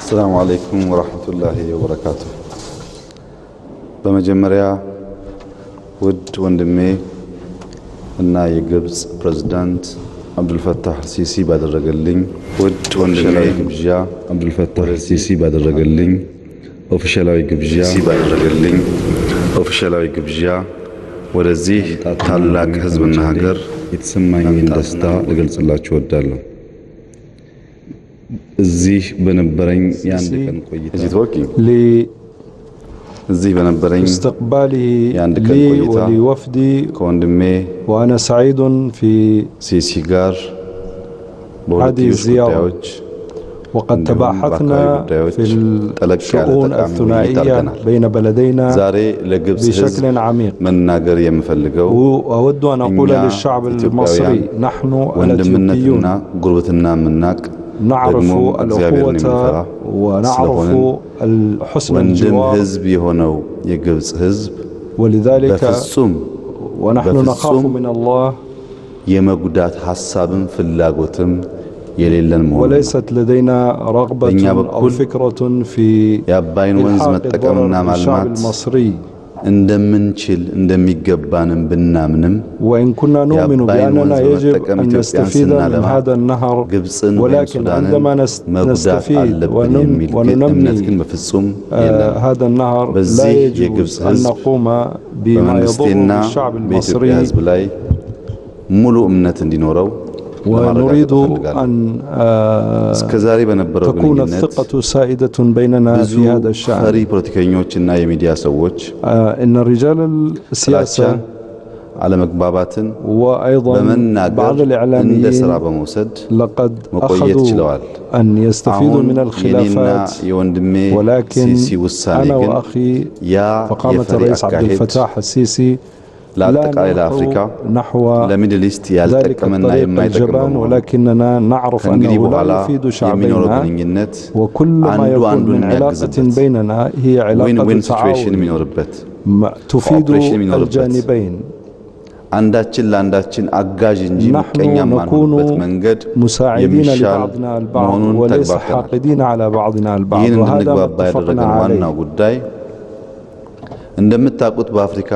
السلام عليكم ورحمة الله وبركاته. بمجمريا ود وندمي النا يجبز بريزيدنت عبد الفتاح السيسي بعد الرجلين ود وندمي جبجا عبد الفتاح السيسي بعد الرجلين اوفيشالاوي جبجا بعد الرجلين اوفيشالاوي جبجا ወደዚህ ታላቅ ህዝብና ሀገር የተሰማኝን ደስታ ልገልጽላችሁ እወዳለሁ። እዚህ በነበረኝ የአንድ ቀን ቆይታ እዚህ በነበረኝ استقبالي لي ولوفدي ከወንድሜ وانا سعيد في ሲሲ ጋር هذه الزيارة وقد تباحثنا في الشؤون الثنائية بين بلدينا بشكل عميق. وأود أن أقول للشعب المصري نحن الأثيوبيون نعرف الأخوة ونعرف حسن الجوار، ولذلك ونحن نخاف من الله وليست لدينا رغبة أو فكرة في إلحاق الضرر بالشعب المصري. وإن كنا نؤمن بأننا يجب أن نستفيد من هذا النهر، ولكن عندما نستفيد وننمي هذا النهر لا يجوز أن نقوم بما يضر بالشعب المصري. ونريد أن تكون الثقة سائدة بيننا في هذا الشأن. إن رجال السياسة وأيضا بعض الإعلاميين لقد أخذوا أن يستفيدوا من الخلافات، ولكن أنا وأخي فقامة الرئيس عبد الفتاح السيسي لا نحو ذلك الطريق الجبان، ولكننا نعرف أنه لا يفيد شعبنا، وكل ما يكون من علاقة بيننا هي علاقة تعاون تفيد الجانبين. نحن نكون مساعدين لبعضنا البعض وليس حاقدين على بعضنا البعض، وهذا ما اتفقنا عليه. እንደምታውቁት በአፍሪካ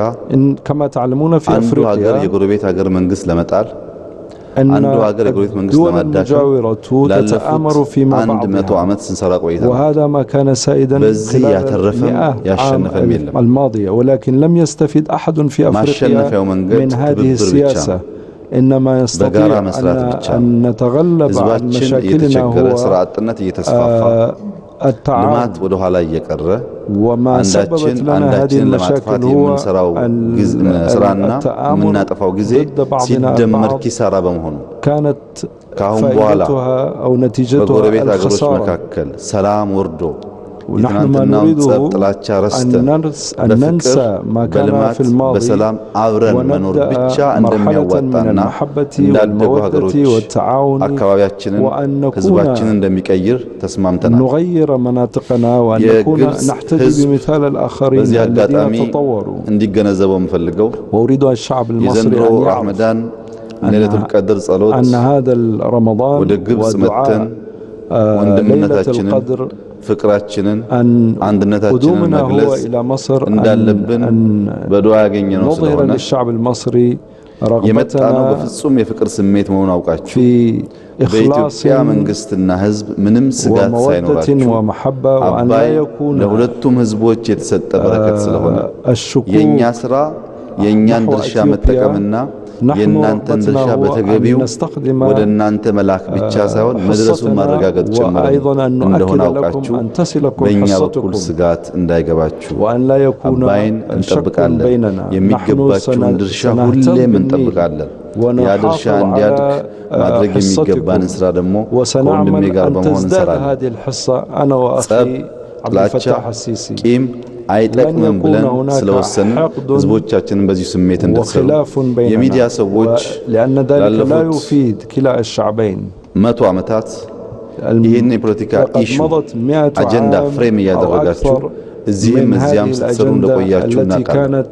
كما تعلمون في أفريقيا የጎረቤት ሀገር መንግስት ለመጣል አንዱ ሀገር የጎረቤት መንግስት ለማዳከም تتآمر فيما بعضها 100 ዓመት ስንሰራ ቆይተናል። وهذا ما كان سائدا خلال الماضية، ولكن لم يستفيد أحد في أفريقيا من هذه السياسة. إنما نستطيع أن نتغلب عن مشاكلنا هو التعاون، وما سببت لنا هذه المشاكل هو التآمر ضد بعضنا البعض كانت فائدتها أو نتيجتها الخسارة. ونحن ما نريده أن ننسى ما كان في الماضي ونبدأ مرحلة من المحبة والمودة والتعاون، وأن نكون نغير مناطقنا، وأن نكون نحتذي بمثال الآخرين الذين تطوروا. وأريد الشعب المصري أن يعرف أن هذا الرمضان ودعاء ليلة القدر قدومنا هو إلى مصر أن نظهر للشعب المصري رغبتنا في إخلاص ومودة ومحبة، وأن لا يكون الشكوك نحو أثيوبيا. نحن رغبتنا هو أن نستخدم حصتنا، وأيضا أن نؤكد لكم أن تصلكم حصتكم، وأن لا يكون الشك بيننا. نحن سنهتم بالنيل ونحافظ على حصتكم، وسنعمل أن تزداد هذه الحصة أنا وأخي عبد الفتاح السيسي. አይጠቅምም ብለን ስለወሰን ህዝቦቻችንን በዚህ ስሜት እንድትሰሩ የሚዲያ ሰዎች لأن ذلك لا يفيد كلا الشعبين 100 ዓመታት ይሄን የፖለቲካ ኢሹ አጀንዳ ፍሬም ያደረጋችሁ እዚህም እዚያም ስትሰሩ እንደቆያችሁ እናውቃለን።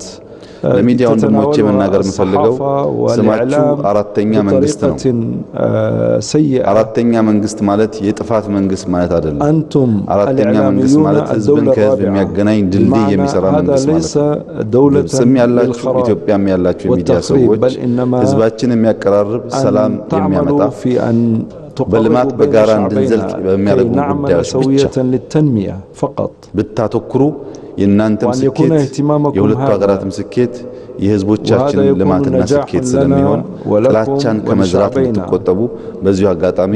ለሚዲያ ወንድሞቼ መናገር የምፈልገው ስማችሁ አራተኛ መንግስት ነው። አራተኛ መንግስት ማለት የጥፋት መንግስት ማለት አይደለም። አራተኛ መንግስት ማለት ህዝብን ከህዝብ የሚያገናኝ ድልድይ የሚሰራ መንግስት ማለት ነው። ግብጽም ያላችሁ ኢትዮጵያም ያላችሁ የሚዲያ ሰዎች ህዝባችን የሚያቀራርብ ሰላም የሚያመጣ በልማት በጋራ እንድንዘልቅ በሚያደርጉ ጉዳዮች ብቻ ብታተኩሩ የእናንተም ስኬት የሁለቱ ሀገራትም ስኬት የህዝቦቻችን ልማትና ስኬት ስለሚሆን ጥላቻን ከመዝራት እንድትቆጠቡ በዚሁ አጋጣሚ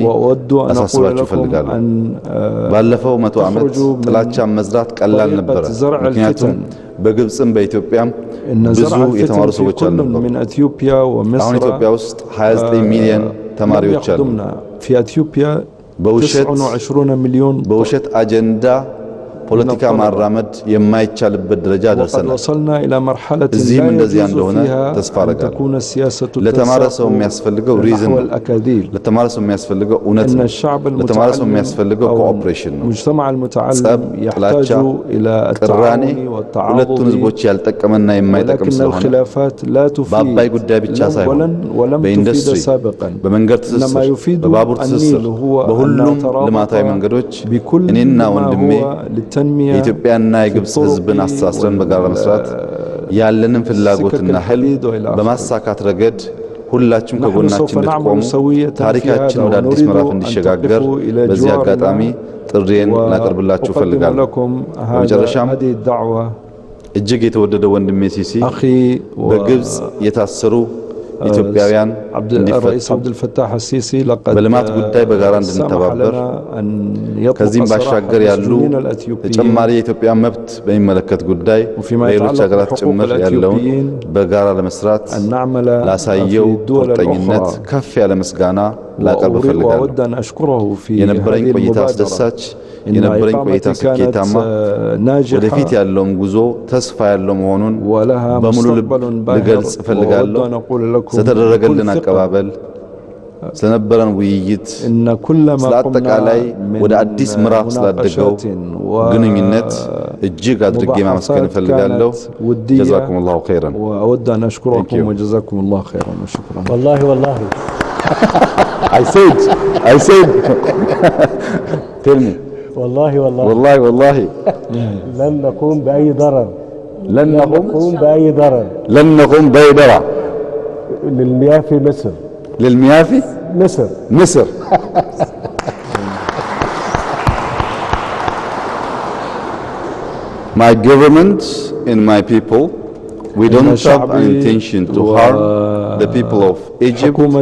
አሳስባችሁ እፈልጋለሁ። ባለፈው 100 ዓመት ጥላቻን መዝራት ቀላል ነበር። ምክንያቱም በግብጽም በኢትዮጵያም ብዙ የተማሩ ሰዎች አልነበሩ። አሁን ኢትዮጵያ ውስጥ 29 ሚሊዮን ተማሪዎች አሉ። በውሸት አጀንዳ ፖለቲካ ማራመድ የማይቻልበት ደረጃ ደርሰናል። እዚህም እንደዚያ እንደሆነ ተስፋ አደርጋለሁ። ለተማረ ሰው የሚያስፈልገው ሪዝን ነው። ለተማረ ሰው የሚያስፈልገው እውነት ነው። ለተማረ ሰው የሚያስፈልገው ኮኦፕሬሽን ነው። ጸብ፣ ጥላቻ፣ ቅራኔ ሁለቱን ህዝቦች ያልጠቀመና የማይጠቅም ስለሆነ በአባይ ጉዳይ ብቻ ሳይሆን በኢንዱስትሪ፣ በመንገድ ትስስር፣ በባቡር ትስስር፣ በሁሉም ልማታዊ መንገዶች እኔና ወንድሜ የኢትዮጵያና የግብጽ ህዝብን አስተሳስረን በጋራ መስራት ያለንን ፍላጎትና ህልም በማሳካት ረገድ ሁላችሁም ከጎናችን እንድትቆሙ ታሪካችን ወደ አዲስ ምዕራፍ እንዲሸጋገር በዚህ አጋጣሚ ጥሪዬን ላቀርብላችሁ እፈልጋለሁ። በመጨረሻም እጅግ የተወደደ ወንድሜ ሲሲ በግብጽ የታሰሩ ኢትዮጵያውያን እንዲፈቱ በልማት ጉዳይ በጋራ እንድንተባበር ከዚህም ባሻገር ያሉ ተጨማሪ የኢትዮጵያ መብት በሚመለከት ጉዳይ በሌሎች ሀገራት ጭምር ያለውን በጋራ ለመስራት ላሳየው ቁርጠኝነት ከፍ ያለ ምስጋና ላቀርብ እፈልጋለሁ። የነበረኝ ቆይታ አስደሳች፣ የነበረኝ ቆይታ ስኬታማ፣ ወደፊት ያለውም ጉዞ ተስፋ ያለው መሆኑን በሙሉ ልብ ልገልጽ እፈልጋለሁ። ስለተደረገልን አቀባበል፣ ስለነበረን ውይይት፣ ስለአጠቃላይ ወደ አዲስ ምዕራፍ ስላደገው ግንኙነት እጅግ አድርጌ ማመስገን እፈልጋለሁ። ጀዛኩሙላሁ ኸይረን። وأود أن أشكركم وجزاكم الله خيرا وشكرا. والله I said tell me والله لن نقوم بأي ضرر لن نقوم بأي ضرر للمياه في مصر. للمياه في مصر My government and my people, we don't have an intention to harm the people of Egypt and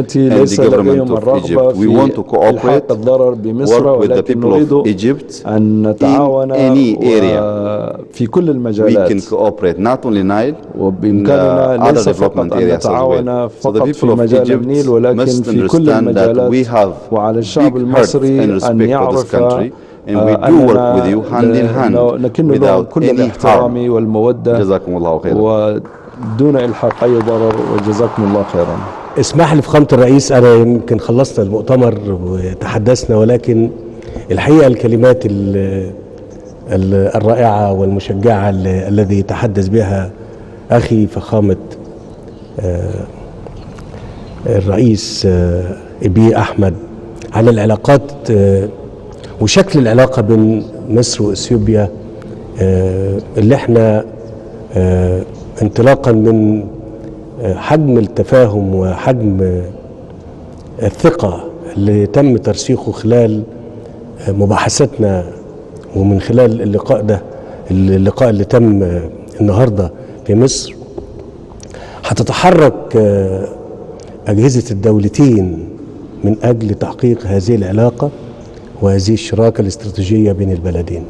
the government of Egypt. We want to cooperate, work with the people of Egypt in any area. We can cooperate, not only Nile, in other development areas as well. So the people of Egypt must understand that we have big heart and respect for this country. And we do work with you hand in hand without any harm. جزاكم الله خيرا. ودون إلحاق أي ضرر وجزاكم الله خيرا. اسمح لي فخامة الرئيس، أنا يمكن خلصنا المؤتمر وتحدثنا، ولكن الحقيقة الكلمات الرائعة والمشجعة الذي تحدث بها أخي فخامة الرئيس أبي أحمد على العلاقات وشكل العلاقة بين مصر وإثيوبيا، اللي احنا انطلاقا من حجم التفاهم وحجم الثقة اللي تم ترسيخه خلال مباحثاتنا ومن خلال اللقاء اللي تم النهاردة في مصر، هتتحرك أجهزة الدولتين من أجل تحقيق هذه العلاقة وهذه الشراكة الاستراتيجية بين البلدين.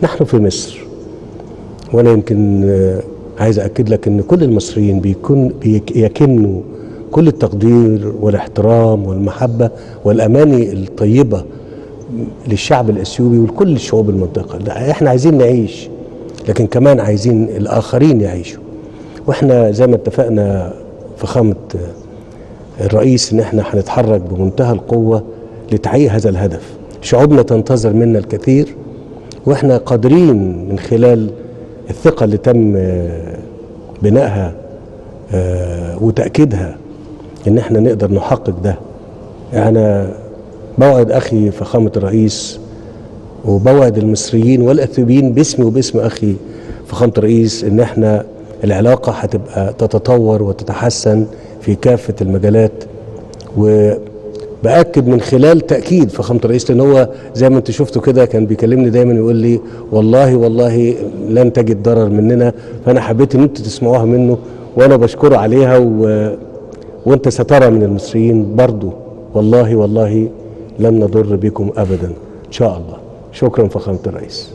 نحن في مصر، وأنا يمكن عايز أكد لك أن كل المصريين يكنوا كل التقدير والاحترام والمحبة والأماني الطيبة للشعب الأثيوبي ولكل الشعوب المنطقة. احنا عايزين نعيش، لكن كمان عايزين الآخرين يعيشوا. واحنا زي ما اتفقنا فخامة الرئيس ان احنا هنتحرك بمنتهى القوة لتحقيق هذا الهدف. شعوبنا تنتظر منا الكثير، واحنا قادرين من خلال الثقة اللي تم بنائها وتأكيدها ان احنا نقدر نحقق ده. يعني بوعد اخي فخامة الرئيس وبوعد المصريين والاثيوبيين باسمي وباسم اخي فخامة الرئيس ان احنا العلاقة هتبقى تتطور وتتحسن في كافة المجالات. وبأكد من خلال تأكيد فخامة الرئيس، لأن هو زي ما انت شفتوا كده كان بيكلمني دايما يقول لي والله لن تجد ضرر مننا، فأنا حبيت ان انتوا تسمعوها منه وأنا بشكره عليها. وانت سترى من المصريين برضو والله لن نضر بكم أبدا إن شاء الله. شكرا فخامة الرئيس.